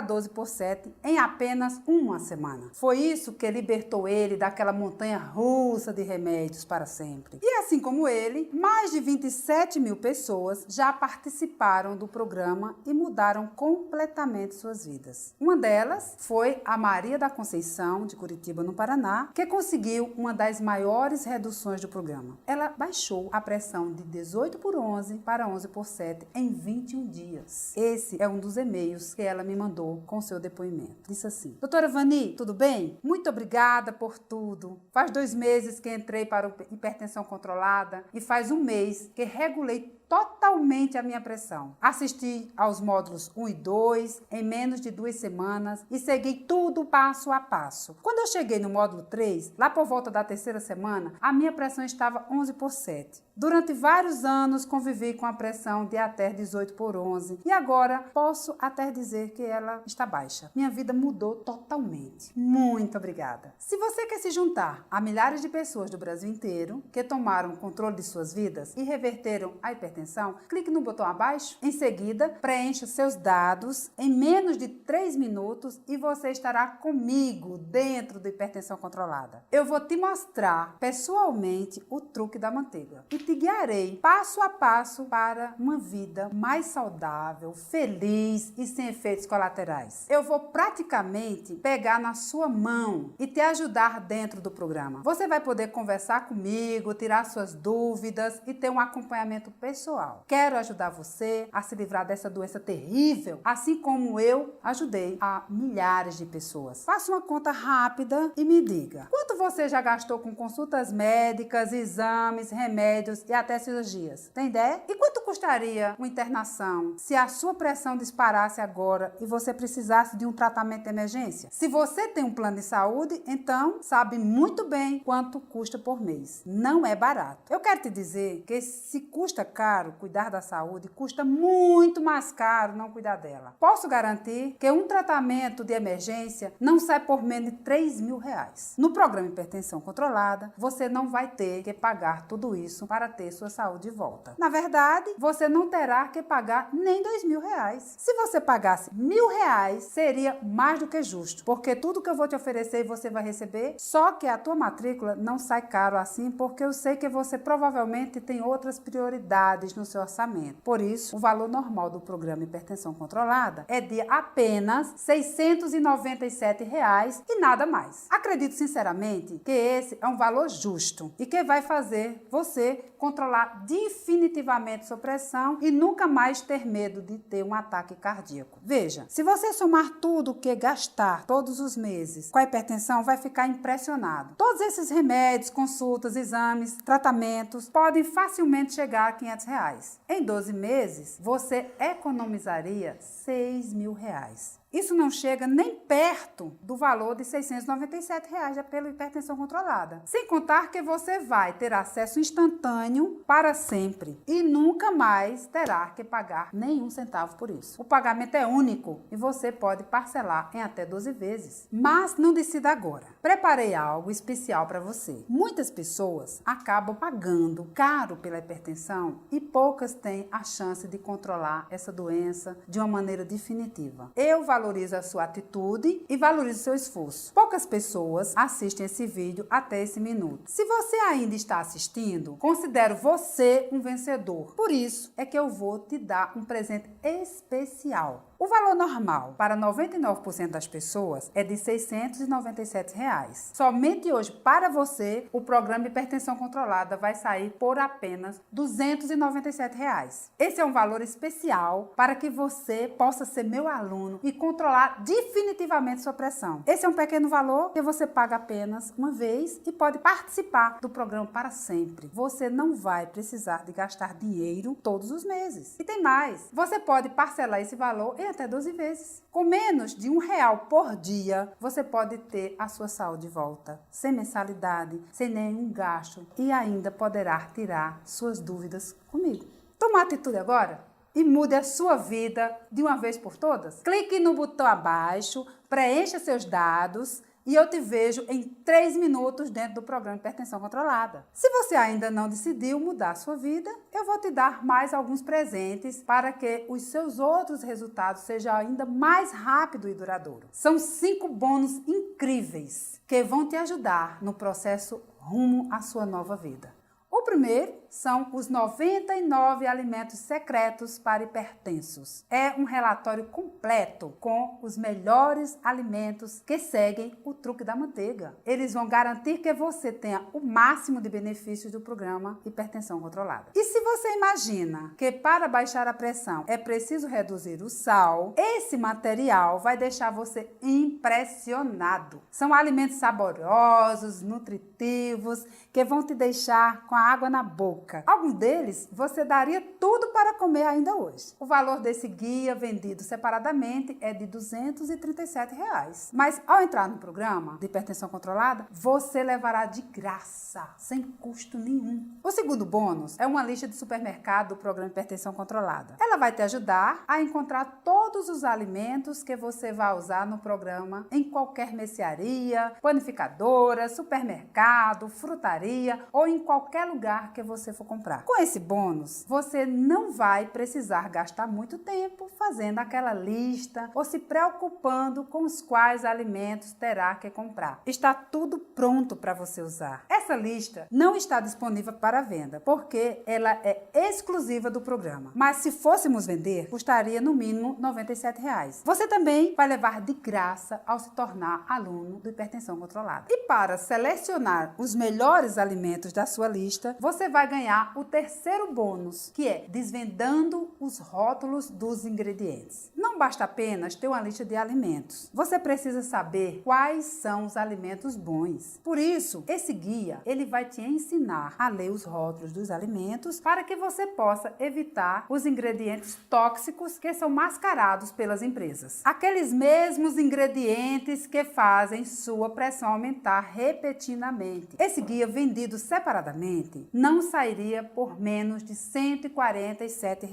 12/7 em apenas uma semana. Foi isso que libertou ele daquela montanha russa de remédios para sempre. E assim como ele, mais de 27 mil pessoas já participaram do programa e mudaram completamente suas vidas. Uma delas foi a Maria da Conceição, de Curitiba, no Paraná, que conseguiu uma das maiores reduções do programa. Ela baixou a pressão de 18/11 para 11/7 em 21 dias. Esse é um dos e-mails que ela me mandou com seu depoimento. Disse assim: Doutora Vani, tudo bem? Muito obrigada por tudo. Faz 2 meses que entrei para o Hipertensão Controlada e faz 1 mês que regulei totalmente a minha pressão. Assisti aos módulos 1 e 2 em menos de 2 semanas e segui tudo passo a passo. Quando eu cheguei no módulo 3, lá por volta da 3ª semana, a minha pressão estava 11/7. Durante vários anos convivi com a pressão de até 18/11 e agora posso até dizer que ela está baixa. Minha vida mudou totalmente. Muito obrigada. Se você quer se juntar a milhares de pessoas do Brasil inteiro que tomaram controle de suas vidas e reverteram a hipertensão, clique no botão abaixo. Em seguida, preencha seus dados em menos de 3 minutos e você estará comigo dentro do Hipertensão Controlada. Eu vou te mostrar pessoalmente o truque da manteiga e te guiarei passo a passo para uma vida mais saudável, feliz e sem efeitos colaterais. Eu vou praticamente pegar na sua mão e te ajudar dentro do programa. Você vai poder conversar comigo, tirar suas dúvidas e ter um acompanhamento pessoal. Quero ajudar você a se livrar dessa doença terrível, assim como eu ajudei a milhares de pessoas. Faça uma conta rápida e me diga: quanto você já gastou com consultas médicas, exames, remédios e até cirurgias? Tem ideia? E quanto custaria uma internação se a sua pressão disparasse agora e você precisasse de um tratamento de emergência? Se você tem um plano de saúde, então sabe muito bem quanto custa por mês. Não é barato. Eu quero te dizer que se custa caro, caro cuidar da saúde, custa muito mais caro não cuidar dela. Posso garantir que um tratamento de emergência não sai por menos de R$3.000. No programa Hipertensão Controlada, você não vai ter que pagar tudo isso para ter sua saúde de volta. Na verdade, você não terá que pagar nem R$2.000. Se você pagasse R$1.000, seria mais do que justo, porque tudo que eu vou te oferecer você vai receber, só que a tua matrícula não sai caro assim, porque eu sei que você provavelmente tem outras prioridades no seu orçamento. Por isso, o valor normal do programa Hipertensão Controlada é de apenas R$697 e nada mais. Acredito sinceramente que esse é um valor justo e que vai fazer você controlar definitivamente sua pressão e nunca mais ter medo de ter um ataque cardíaco. Veja, se você somar tudo o que gastar todos os meses com a hipertensão, vai ficar impressionado. Todos esses remédios, consultas, exames, tratamentos podem facilmente chegar a R$500. Em 12 meses, você economizaria R$6.000. Isso não chega nem perto do valor de R$697 pela hipertensão controlada. Sem contar que você vai ter acesso instantâneo para sempre e nunca mais terá que pagar nenhum centavo por isso. O pagamento é único e você pode parcelar em até 12 vezes. Mas não decida agora. Preparei algo especial para você. Muitas pessoas acabam pagando caro pela hipertensão e poucas têm a chance de controlar essa doença de uma maneira definitiva. Eu valorizo a sua atitude e valorizo o seu esforço. Poucas pessoas assistem esse vídeo até esse minuto. Se você ainda está assistindo, considero você um vencedor. Por isso é que eu vou te dar um presente especial. O valor normal para 99% das pessoas é de R$697. Somente hoje, para você, o programa Hipertensão Controlada vai sair por apenas R$297. Esse é um valor especial para que você possa ser meu aluno e controlar definitivamente sua pressão. Esse é um pequeno valor que você paga apenas uma vez e pode participar do programa para sempre. Você não vai precisar de gastar dinheiro todos os meses. E tem mais, você pode parcelar esse valor em até 12 vezes. Com menos de R$1 por dia, você pode ter a sua saúde de volta, sem mensalidade, sem nenhum gasto e ainda poderá tirar suas dúvidas comigo. Toma atitude agora e mude a sua vida de uma vez por todas. Clique no botão abaixo, preencha seus dados e eu te vejo em 3 minutos dentro do programa Hipertensão Controlada. Se você ainda não decidiu mudar a sua vida, eu vou te dar mais alguns presentes para que os seus outros resultados sejam ainda mais rápido e duradouro. São 5 bônus incríveis que vão te ajudar no processo rumo à sua nova vida. O primeiro são os 99 alimentos secretos para hipertensos. É um relatório completo com os melhores alimentos que seguem o truque da manteiga. Eles vão garantir que você tenha o máximo de benefícios do programa Hipertensão Controlada. E se você imagina que para baixar a pressão é preciso reduzir o sal, esse material vai deixar você impressionado. São alimentos saborosos, nutritivos, que vão te deixar com a água na boca. Alguns deles você daria tudo para comer ainda hoje. O valor desse guia vendido separadamente é de R$237. Mas ao entrar no programa de hipertensão controlada, você levará de graça, sem custo nenhum. O segundo bônus é uma lista de supermercado do programa Hipertensão Controlada. Ela vai te ajudar a encontrar todos os alimentos que você vai usar no programa em qualquer mercearia, panificadora, supermercado, frutaria ou em qualquer lugar que você for comprar. Com esse bônus, você não vai precisar gastar muito tempo fazendo aquela lista ou se preocupando com os quais alimentos terá que comprar. Está tudo pronto para você usar. Essa lista não está disponível para venda, porque ela é exclusiva do programa. Mas se fôssemos vender, custaria no mínimo R$97. Você também vai levar de graça ao se tornar aluno do Hipertensão Controlada. E para selecionar os melhores alimentos da sua lista, você vai ganhar o terceiro bônus, que é desvendando os rótulos dos ingredientes. Não basta apenas ter uma lista de alimentos. Você precisa saber quais são os alimentos bons. Por isso, esse guia, ele vai te ensinar a ler os rótulos dos alimentos para que você possa evitar os ingredientes tóxicos que são mascarados pelas empresas. Aqueles mesmos ingredientes que fazem sua pressão aumentar repetidamente. Esse guia vem vendido separadamente, não sairia por menos de R$ 147.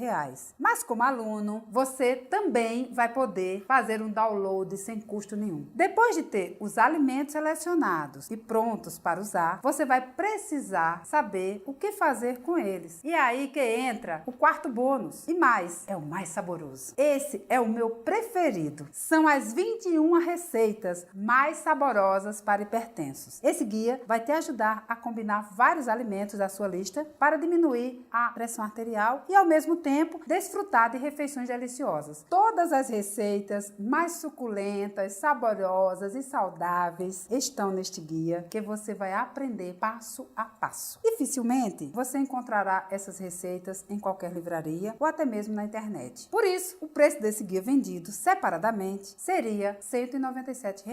Mas como aluno, você também vai poder fazer um download sem custo nenhum. Depois de ter os alimentos selecionados e prontos para usar, você vai precisar saber o que fazer com eles. E é aí que entra o quarto bônus. E mais, é o mais saboroso. Esse é o meu preferido. São as 21 receitas mais saborosas para hipertensos. Esse guia vai te ajudar a combinar vários alimentos da sua lista para diminuir a pressão arterial e, ao mesmo tempo, desfrutar de refeições deliciosas. Todas as receitas mais suculentas, saborosas e saudáveis estão neste guia que você vai aprender passo a passo. Dificilmente você encontrará essas receitas em qualquer livraria ou até mesmo na internet. Por isso, o preço desse guia vendido separadamente seria R$ 197.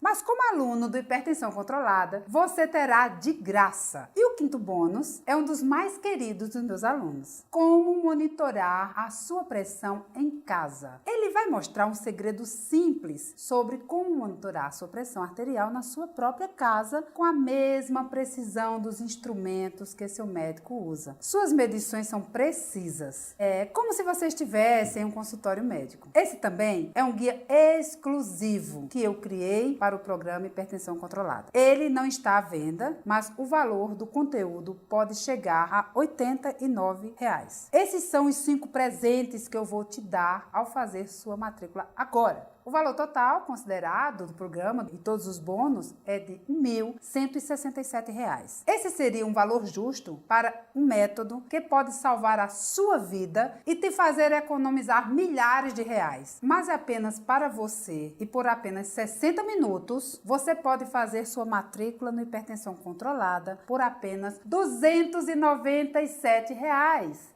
Mas como aluno do Hipertensão Controlada, você terá de graça. E o quinto bônus é um dos mais queridos dos meus alunos. Como monitorar a sua pressão em casa. Ele vai mostrar um segredo simples sobre como monitorar a sua pressão arterial na sua própria casa com a mesma precisão dos instrumentos que seu médico usa. Suas medições são precisas. É como se você estivesse em um consultório médico. Esse também é um guia exclusivo que eu criei para o programa Hipertensão Controlada. Ele não está à venda, mas o valor do conteúdo pode chegar a R$ 89. Esses são os 5 presentes que eu vou te dar ao fazer sua matrícula agora. O valor total considerado do programa e todos os bônus é de R$ 1.167. Esse seria um valor justo para um método que pode salvar a sua vida e te fazer economizar milhares de reais. Mas é apenas para você e por apenas 60 minutos você pode fazer sua matrícula no Hipertensão Controlada por apenas R$ 297.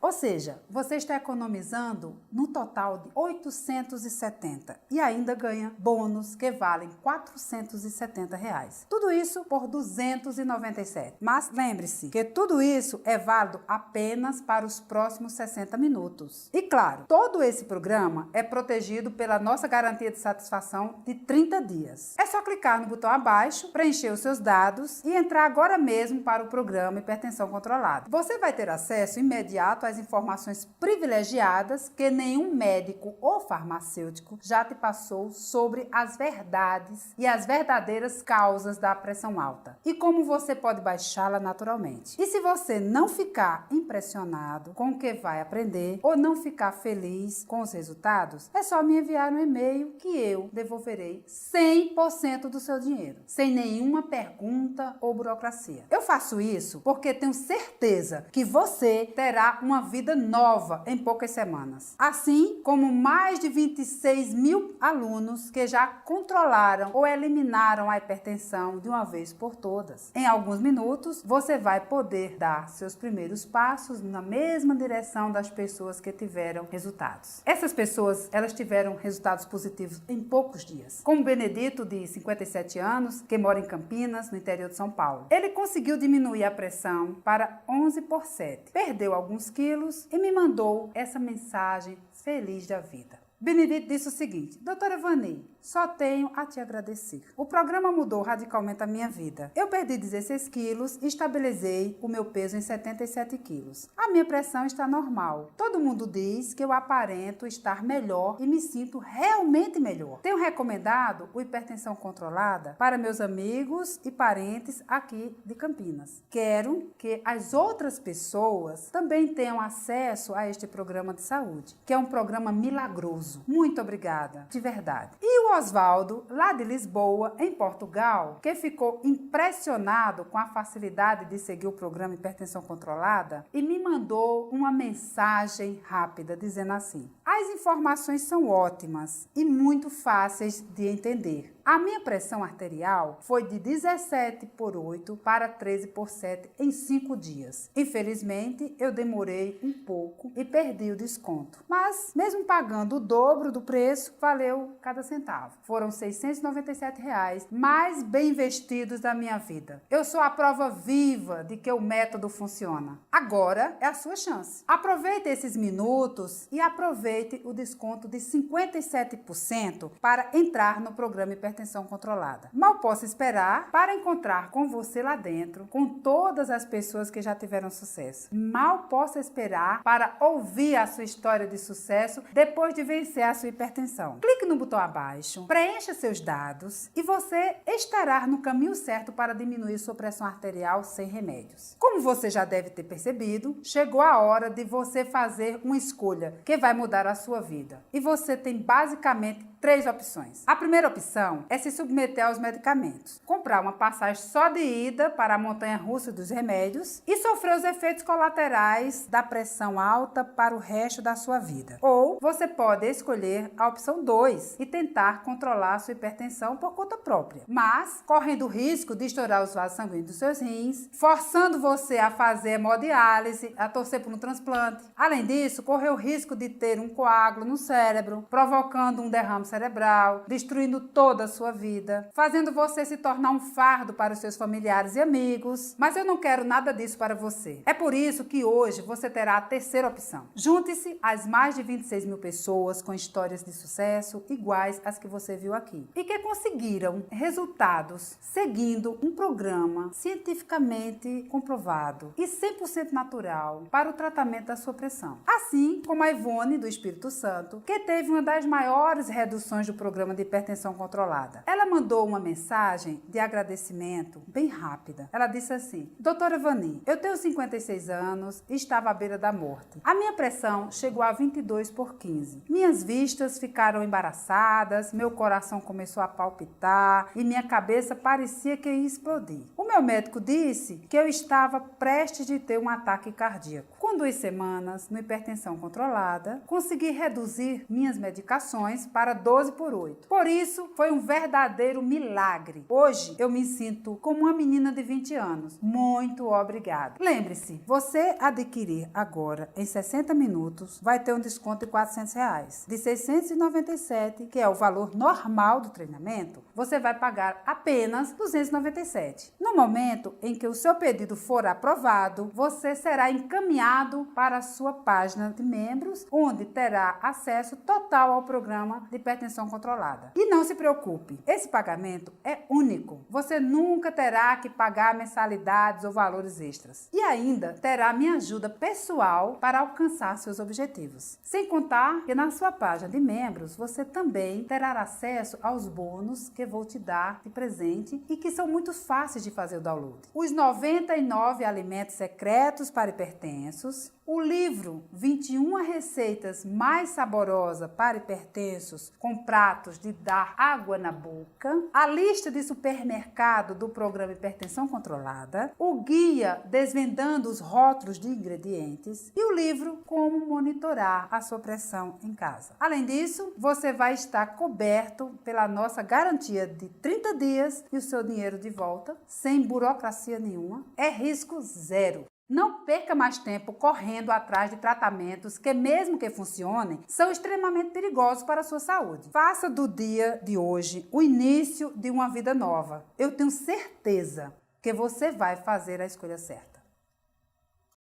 Ou seja, você está economizando no total de 870 e ainda ganha bônus que valem R$ 470. Tudo isso por 297. Mas lembre-se que tudo isso é válido apenas para os próximos 60 minutos. E claro, todo esse programa é protegido pela nossa garantia de satisfação de 30 dias. É só clicar no botão abaixo, preencher os seus dados e entrar agora mesmo para o programa Hipertensão Controlada. Você vai ter acesso imediato às informações privilegiadas que nenhum médico ou farmacêutico já te passou sobre as verdades e as verdadeiras causas da pressão alta e como você pode baixá-la naturalmente. E se você não ficar impressionado com o que vai aprender ou não ficar feliz com os resultados, é só me enviar um e-mail que eu devolverei 100% do seu dinheiro, sem nenhuma pergunta ou burocracia. Eu faço isso porque tenho certeza que você terá uma vida nova em poucas semanas. Assim como mais de 26 mil alunos que já controlaram ou eliminaram a hipertensão de uma vez por todas. Em alguns minutos, você vai poder dar seus primeiros passos na mesma direção das pessoas que tiveram resultados. Essas pessoas, elas tiveram resultados positivos em poucos dias. Como Benedito, de 57 anos, que mora em Campinas, no interior de São Paulo. Ele conseguiu diminuir a pressão para 11/7, perdeu alguns quilos e me mandou essa mensagem feliz da vida. Benedito disse o seguinte: doutora Vani, só tenho a te agradecer. O programa mudou radicalmente a minha vida. Eu perdi 16 quilos e estabilizei o meu peso em 77 quilos. A minha pressão está normal. Todo mundo diz que eu aparento estar melhor e me sinto realmente melhor. Tenho recomendado o Hipertensão Controlada para meus amigos e parentes aqui de Campinas. Quero que as outras pessoas também tenham acesso a este programa de saúde, que é um programa milagroso. Muito obrigada, de verdade. E o Oswaldo, lá de Lisboa, em Portugal, que ficou impressionado com a facilidade de seguir o programa Hipertensão Controlada e me mandou uma mensagem rápida dizendo assim: as informações são ótimas e muito fáceis de entender. A minha pressão arterial foi de 17/8 para 13/7 em 5 dias. Infelizmente, eu demorei um pouco e perdi o desconto. Mas, mesmo pagando o dobro do preço, valeu cada centavo. Foram R$ 697 mais bem investidos da minha vida. Eu sou a prova viva de que o método funciona. Agora é a sua chance. Aproveite esses minutos e aproveite o desconto de 57% para entrar no programa Hipertensão hipertensão controlada. Mal posso esperar para encontrar com você lá dentro, com todas as pessoas que já tiveram sucesso. Mal posso esperar para ouvir a sua história de sucesso depois de vencer a sua hipertensão. Clique no botão abaixo, preencha seus dados e você estará no caminho certo para diminuir sua pressão arterial sem remédios. Como você já deve ter percebido, chegou a hora de você fazer uma escolha que vai mudar a sua vida. E você tem basicamente 3 opções. A primeira opção é se submeter aos medicamentos, comprar uma passagem só de ida para a montanha-russa dos remédios e sofrer os efeitos colaterais da pressão alta para o resto da sua vida. Ou você pode escolher a opção 2 e tentar controlar a sua hipertensão por conta própria, mas correndo o risco de estourar os vasos sanguíneos dos seus rins, forçando você a fazer hemodiálise, a torcer por um transplante. Além disso, correr o risco de ter um coágulo no cérebro, provocando um derrame cerebral, destruindo toda a sua vida, fazendo você se tornar um fardo para os seus familiares e amigos. Mas eu não quero nada disso para você. É por isso que hoje você terá a terceira opção. Junte-se às mais de 26 mil pessoas com histórias de sucesso iguais às que você viu aqui e que conseguiram resultados seguindo um programa cientificamente comprovado e 100% natural para o tratamento da sua pressão. Assim como a Ivone do Espírito Santo, que teve uma das maiores reduções do programa de hipertensão controlada. Ela mandou uma mensagem de agradecimento bem rápida. Ela disse assim: Doutora Vani, eu tenho 56 anos e estava à beira da morte. A minha pressão chegou a 22/15. Minhas vistas ficaram embaraçadas, meu coração começou a palpitar e minha cabeça parecia que ia explodir. O meu médico disse que eu estava prestes de ter um ataque cardíaco. Com 2 semanas no hipertensão controlada, consegui reduzir minhas medicações para 12/8. Por isso, foi um verdadeiro milagre. Hoje, eu me sinto como uma menina de 20 anos. Muito obrigada. Lembre-se, você adquirir agora em 60 minutos, vai ter um desconto de R$400. De 697, que é o valor normal do treinamento, você vai pagar apenas 297. No momento em que o seu pedido for aprovado, você será encaminhado para a sua página de membros, onde terá acesso total ao programa de hipertensão controlada. E não se preocupe, esse pagamento é único. Você nunca terá que pagar mensalidades ou valores extras. E ainda terá minha ajuda pessoal para alcançar seus objetivos. Sem contar que na sua página de membros, você também terá acesso aos bônus que vou te dar de presente e que são muito fáceis de fazer o download. Os 99 alimentos secretos para hipertensos, o livro 21 receitas mais saborosas para hipertensos com pratos de dar água na boca, a lista de supermercado do programa Hipertensão Controlada, o guia desvendando os rótulos de ingredientes e o livro Como monitorar a sua pressão em casa. Além disso, você vai estar coberto pela nossa garantia de 30 dias e o seu dinheiro de volta, sem burocracia nenhuma, é risco zero. Não perca mais tempo correndo atrás de tratamentos que, mesmo que funcionem, são extremamente perigosos para a sua saúde. Faça do dia de hoje o início de uma vida nova. Eu tenho certeza que você vai fazer a escolha certa.